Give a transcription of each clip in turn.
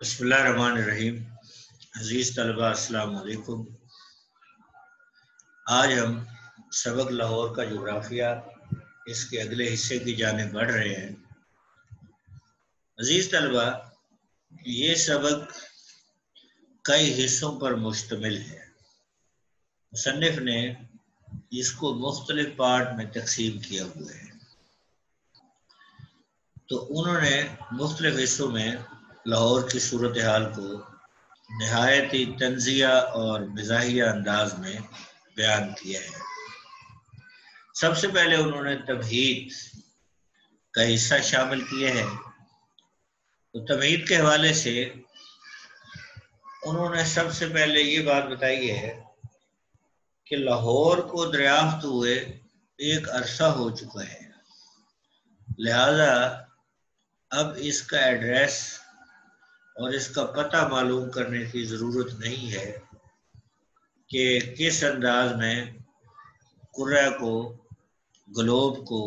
بسم اللہ الرحمن الرحیم۔ عزیز طلباء السلام علیکم۔ آج ہم سبق لاہور کا جغرافیہ اس کے اگلے حصے کی جانب بڑھ رہے ہیں۔ عزیز طلباء، یہ سبق کئی حصوں پر مشتمل ہے۔ مصنف نے اس کو مختلف پارٹ میں تقسیم کیا ہوا ہے، تو انہوں نے مختلف حصوں میں لاہور کی صورتحال کو نہایت ہی طنزیہ اور مزاحیہ انداز میں بیان کیا ہے۔ سب سے پہلے انہوں نے تمہید کا حصہ شامل کیا ہے۔ تو تمہید کے حوالے سے انہوں نے سب سے پہلے یہ بات بتائی ہے کہ لاہور کو دریافت ہوئے ایک عرصہ ہو چکا ہے، لہذا اب اس کا ایڈریس اور اس کا پتہ معلوم کرنے کی ضرورت نہیں ہے کہ کس انداز میں قرہ کو، گلوب کو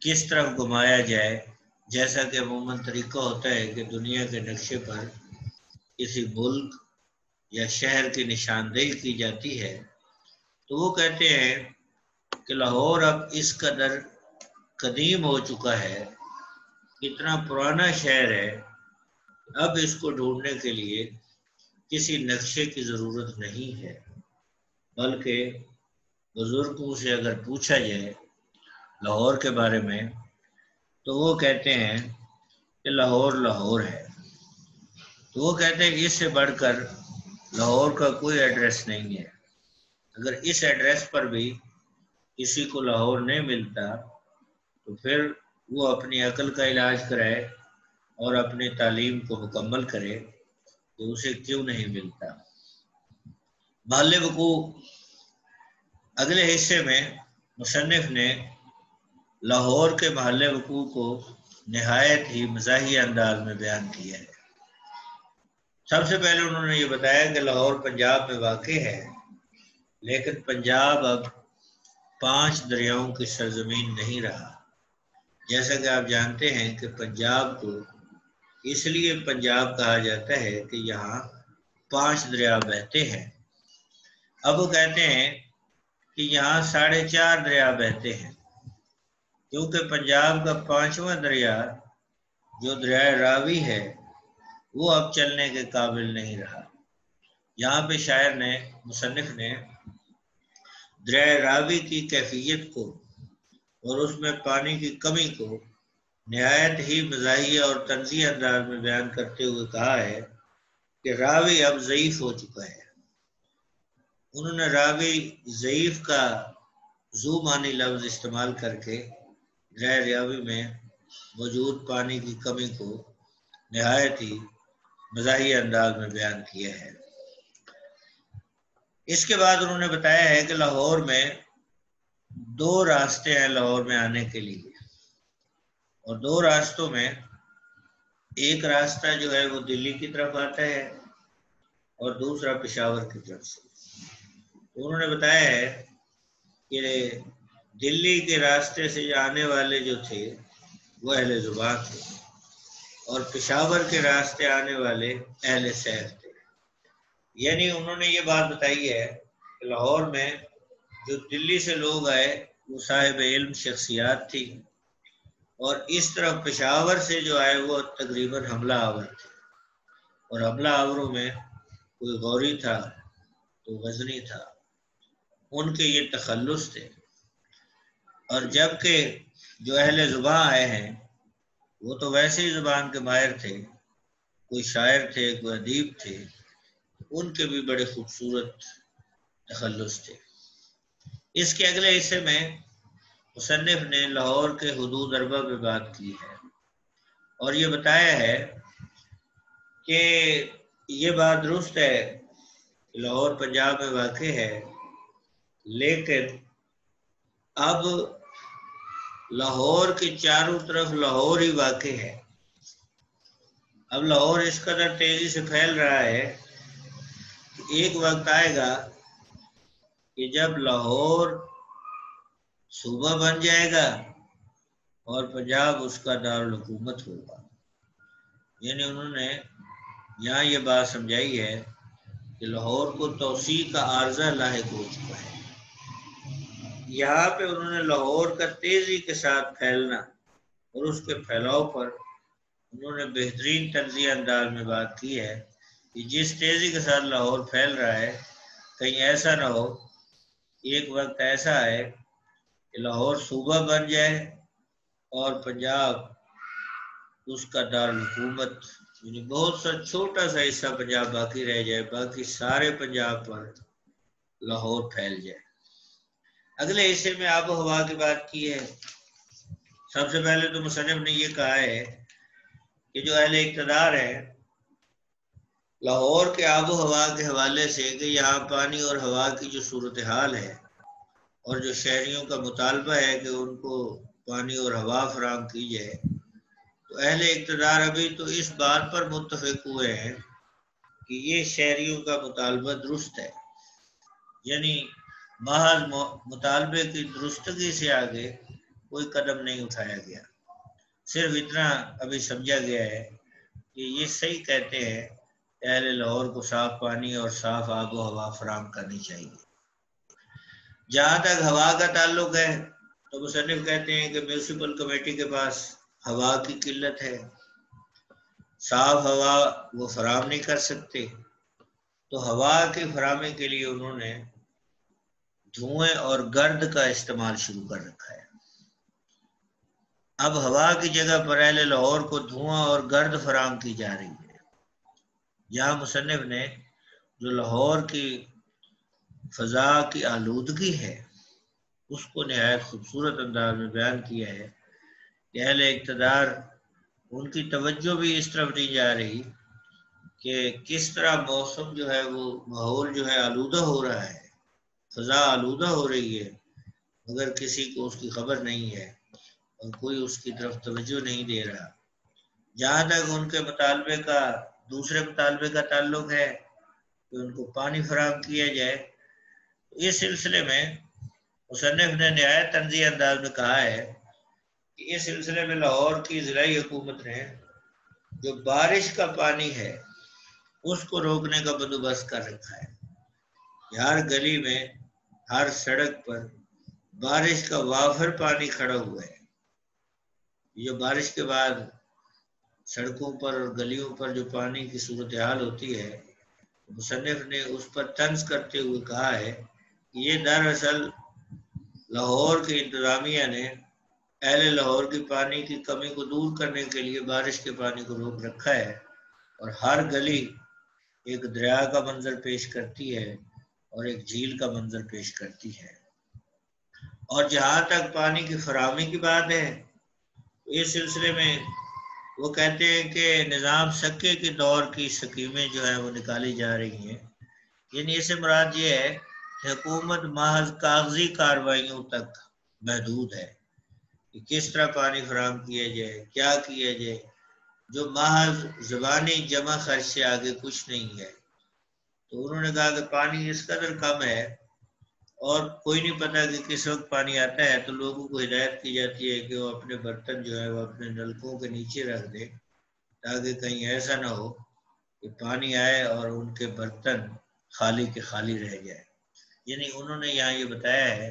کس طرف گھمایا جائے۔ جیسا کہ عموماً طریقہ ہوتا ہے کہ دنیا کے نقشے پر کسی ملک یا شہر کی نشاندہی کی جاتی ہے، تو وہ کہتے ہیں کہ لاہور اب اس قدر قدیم ہو چکا ہے، اتنا پرانا شہر ہے، اب اس کو ڈھونڈنے کے لیے کسی نقشے کی ضرورت نہیں ہے، بلکہ بزرگوں سے اگر پوچھا جائے لاہور کے بارے میں تو وہ کہتے ہیں کہ لاہور لاہور ہے۔ تو وہ کہتے ہیں کہ اس سے بڑھ کر لاہور کا کوئی ایڈریس نہیں ہے۔ اگر اس ایڈریس پر بھی کسی کو لاہور نہیں ملتا تو پھر وہ اپنی عقل کا علاج کرائے اور اپنی تعلیم کو مکمل کرے کہ اسے کیوں نہیں ملتا۔ محل وقوع اگلے حصے میں مصنف نے لاہور کے محل وقوع کو نہایت ہی مزاحیہ انداز میں بیان کیا ہے۔ سب سے پہلے انہوں نے یہ بتایا کہ لاہور پنجاب میں واقع ہے، لیکن پنجاب اب 5 دریاؤں کی سرزمین نہیں رہا۔ جیسا کہ آپ جانتے ہیں کہ پنجاب کو اس لیے پنجاب کہا جاتا ہے کہ یہاں 5 دریا بہتے ہیں۔ اب وہ کہتے ہیں کہ یہاں 4.5 دریا بہتے ہیں، کیونکہ پنجاب کا 5واں دریا جو دریائے راوی ہے وہ اب چلنے کے قابل نہیں رہا۔ یہاں پہ شاعر نے، مصنف نے دریائے راوی کی کیفیت کو اور اس میں پانی کی کمی کو نہایت ہی مزاحیہ اور طنزیہ انداز میں بیان کرتے ہوئے کہا ہے کہ راوی اب ضعیف ہو چکا ہے۔ انہوں نے راوی ضعیف کا ذو معنی لفظ استعمال کر کے دریائے راوی میں موجود پانی کی کمی کو نہایت ہی مزاحیہ انداز میں بیان کیا ہے۔ اس کے بعد انہوں نے بتایا ہے کہ لاہور میں 2 راستے ہیں لاہور میں آنے کے لیے، اور 2 راستوں میں ایک راستہ جو ہے وہ دلی کی طرف آتا ہے اور دوسرا پشاور کی طرف سے۔ انہوں نے بتایا ہے کہ دلی کے راستے سے آنے والے جو تھے وہ اہل زبان تھے، اور پشاور کے راستے آنے والے اہل سیر تھے۔ یعنی انہوں نے یہ بات بتائی ہے کہ لاہور میں جو دلی سے لوگ آئے وہ صاحب علم شخصیات تھی، اور اس طرف پشاور سے جو آئے وہ تقریباً حملہ آور تھے، اور حملہ آوروں میں کوئی غوری تھا تو غزنی تھا، ان کے یہ تخلص تھے۔ اور جبکہ جو اہل زبان آئے ہیں وہ تو ویسے ہی زبان کے ماہر تھے، کوئی شاعر تھے، کوئی ادیب تھے، ان کے بھی بڑے خوبصورت تخلص تھے۔ اس کے اگلے حصے میں مصنف نے لاہور کے حدود اربع پہ بات کی ہے، اور یہ بتایا ہے کہ یہ بات درست ہے کہ لاہور پنجاب میں واقع ہے، لیکن اب لاہور کے چاروں طرف لاہور ہی واقع ہے۔ اب لاہور اس قدر تیزی سے پھیل رہا ہے کہ ایک وقت آئے گا کہ جب لاہور صوبہ بن جائے گا اور پنجاب اس کا دارالحکومت ہوگا۔ یعنی انہوں نے یہاں یہ بات سمجھائی ہے کہ لاہور کو توسیع کا عارضہ لاحق ہو چکا ہے۔ یہاں پہ انہوں نے لاہور کا تیزی کے ساتھ پھیلنا اور اس کے پھیلاؤ پر انہوں نے بہترین طنزیہ انداز میں بات کی ہے کہ جس تیزی کے ساتھ لاہور پھیل رہا ہے کہیں ایسا نہ ہو ایک وقت ایسا ہے کہ لاہور صوبہ بن جائے اور پنجاب اس کا دارالحکومت، یعنی بہت سا چھوٹا سا حصہ پنجاب باقی رہ جائے، باقی سارے پنجاب پر لاہور پھیل جائے۔ اگلے حصے میں آب و ہوا کی بات کی ہے۔ سب سے پہلے تو مصنف نے یہ کہا ہے کہ جو اہل اقتدار ہے لاہور کے آب و ہوا کے حوالے سے کہ یہاں پانی اور ہوا کی جو صورتحال ہے اور جو شہریوں کا مطالبہ ہے کہ ان کو پانی اور ہوا فراہم کی جائے، تو اہل اقتدار ابھی تو اس بات پر متفق ہوئے ہیں کہ یہ شہریوں کا مطالبہ درست ہے، یعنی محض مطالبے کی درستگی سے آگے کوئی قدم نہیں اٹھایا گیا، صرف اتنا ابھی سمجھا گیا ہے کہ یہ صحیح کہتے ہیں کہ اہل لاہور کو صاف پانی اور صاف آب و ہوا فراہم کرنی چاہیے۔ جہاں تک ہوا کا تعلق ہے تو مصنف کہتے ہیں کہ میونسپل کمیٹی کے پاس ہوا کی قلت ہے، صاف ہوا وہ فراہم نہیں کر سکتے، تو ہوا کی فراہمی کے لیے انہوں نے دھوئیں اور گرد کا استعمال شروع کر رکھا ہے۔ اب ہوا کی جگہ پر اہل لاہور کو دھواں اور گرد فراہم کی جا رہی ہے۔ یہاں مصنف نے جو لاہور کی فضا کی آلودگی ہے اس کو نہایت خوبصورت انداز میں بیان کیا ہے کہ اہل اقتدار ان کی توجہ بھی اس طرف نہیں جا رہی کہ کس طرح موسم جو ہے وہ ماحول جو ہے آلودہ ہو رہا ہے، فضا آلودہ ہو رہی ہے، مگر کسی کو اس کی خبر نہیں ہے اور کوئی اس کی طرف توجہ نہیں دے رہا۔ جہاں تک ان کے دوسرے مطالبے کا تعلق ہے کہ ان کو پانی فراہم کیا جائے، اس سلسلے میں مصنف نے نہایت طنزیہ انداز میں کہا ہے کہ اس سلسلے میں لاہور کی ضلعی حکومت نے جو بارش کا پانی ہے اس کو روکنے کا بندوبست کر رکھا ہے۔ ہر گلی میں ہر سڑک پر بارش کا وافر پانی کھڑا ہوا ہے۔ جو بارش کے بعد سڑکوں پر اور گلیوں پر جو پانی کی صورتحال ہوتی ہے، مصنف نے اس پر طنز کرتے ہوئے کہا ہے کہ یہ دراصل لاہور کی انتظامیہ نے اہل لاہور کی پانی کی کمی کو دور کرنے کے لیے بارش کے پانی کو روک رکھا ہے اور ہر گلی ایک دریا کا منظر پیش کرتی ہے اور ایک جھیل کا منظر پیش کرتی ہے۔ اور جہاں تک پانی کی فراہمی کی بات ہے اس سلسلے میں وہ کہتے ہیں کہ نظام سکے کے دور کی سکیمیں جو ہیں وہ نکالی جا رہی ہیں، یعنی اس سے مراد یہ ہے کہ حکومت محض کاغذی کارروائیوں تک محدود ہے کہ کس طرح پانی فراہم کیا جائے، کیا کیا جائے، جو محض زبانی جمع خرچ سے آگے کچھ نہیں ہے۔ تو انہوں نے کہا کہ پانی اس قدر کم ہے اور کوئی نہیں پتا کہ کس وقت پانی آتا ہے، تو لوگوں کو ہدایت کی جاتی ہے کہ وہ اپنے برتن جو ہے وہ اپنے نلکوں کے نیچے رکھ دیں تاکہ کہیں ایسا نہ ہو کہ پانی آئے اور ان کے برتن خالی کے خالی رہ جائے۔ یعنی انہوں نے یہاں یہ بتایا ہے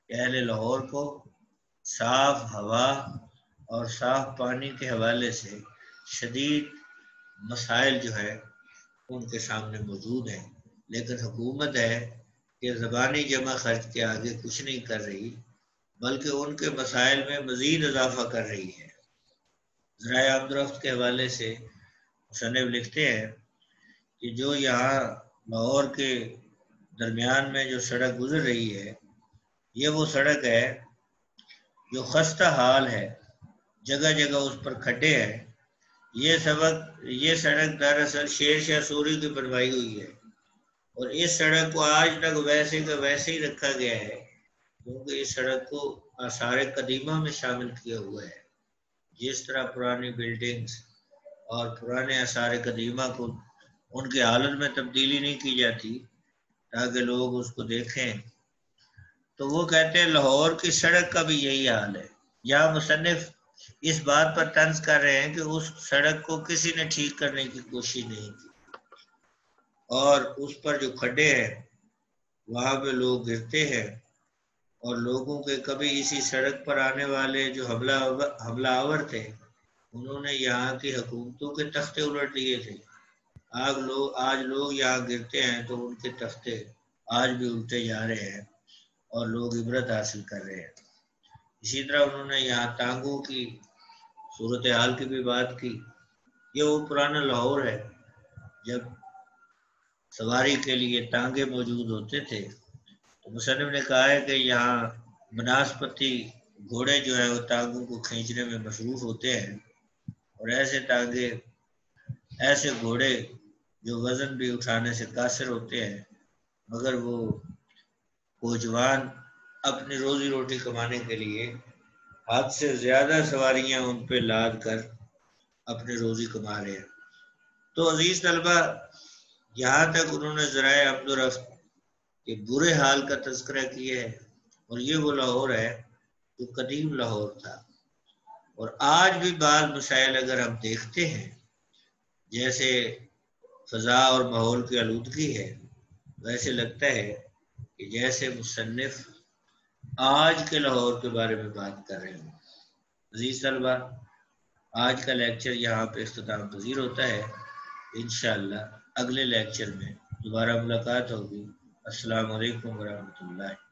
کہ اہل لاہور کو صاف ہوا اور صاف پانی کے حوالے سے شدید مسائل جو ہے ان کے سامنے موجود ہیں، لیکن حکومت ہے کہ زبانی جمع خرچ کے آگے کچھ نہیں کر رہی بلکہ ان کے مسائل میں مزید اضافہ کر رہی ہے۔ ذرائع آمد و رفت کے حوالے سے مصنف لکھتے ہیں کہ جو یہاں لاہور کے درمیان میں جو سڑک گزر رہی ہے یہ وہ سڑک ہے جو خستہ حال ہے، جگہ جگہ اس پر کھڈے ہیں۔ یہ سڑک دراصل شیر شاہ سوری کی بنوائی ہوئی ہے اور اس سڑک کو آج تک ویسے کا ویسے ہی رکھا گیا ہے کیونکہ اس سڑک کو آثار قدیمہ میں شامل کیا ہوا ہے۔ جس طرح پرانی بلڈنگز اور پرانے آثار قدیمہ کو ان کی حالت میں تبدیلی نہیں کی جاتی تاکہ لوگ اس کو دیکھیں، تو وہ کہتے ہیں لاہور کی سڑک کا بھی یہی حال ہے۔ یہاں مصنف اس بات پر طنز کر رہے ہیں کہ اس سڑک کو کسی نے ٹھیک کرنے کی کوشش نہیں کی اور اس پر جو کھڈے ہیں وہاں پہ لوگ گرتے ہیں اور لوگوں کے کبھی اسی سڑک پر آنے والے جو حملہ آور تھے انہوں نے یہاں کی حکومتوں کے تختے الٹ دیے تھے۔ آج لوگ یہاں گرتے ہیں تو ان کے تختے آج بھی الٹے جا رہے ہیں اور لوگ عبرت حاصل کر رہے ہیں۔ اسی طرح انہوں نے یہاں ٹانگوں کی صورتحال کی بھی بات کی۔ یہ وہ پرانا لاہور ہے جب سواری کے لیے ٹانگے موجود ہوتے تھے۔ تو مصنف نے کہا ہے کہ یہاں بناسپتی گھوڑے جو ہیں وہ ٹانگوں کو کھینچنے میں مصروف ہوتے ہیں اور ایسے گھوڑے جو وزن بھی اٹھانے سے قاصر ہوتے ہیں مگر وہ کوچوان اپنی روزی روٹی کمانے کے لیے حد سے زیادہ سواریاں ان پہ لاد کر اپنی روزی کما رہے ہیں۔ تو عزیز طلبہ، یہاں تک انہوں نے ذرائع آمد و رفت کے برے حال کا تذکرہ کیا ہے اور یہ وہ لاہور ہے جو قدیم لاہور تھا۔ اور آج بھی بعض مسائل اگر ہم دیکھتے ہیں جیسے فضا اور ماحول کی آلودگی ہے، ویسے لگتا ہے کہ جیسے مصنف آج کے لاہور کے بارے میں بات کر رہے ہیں۔ عزیز طلبہ، آج کا لیکچر یہاں پہ اختتام پذیر ہوتا ہے۔ انشاءاللہ اگلے لیکچر میں دوبارہ ملاقات ہوگی۔ السلام علیکم ورحمۃ اللہ۔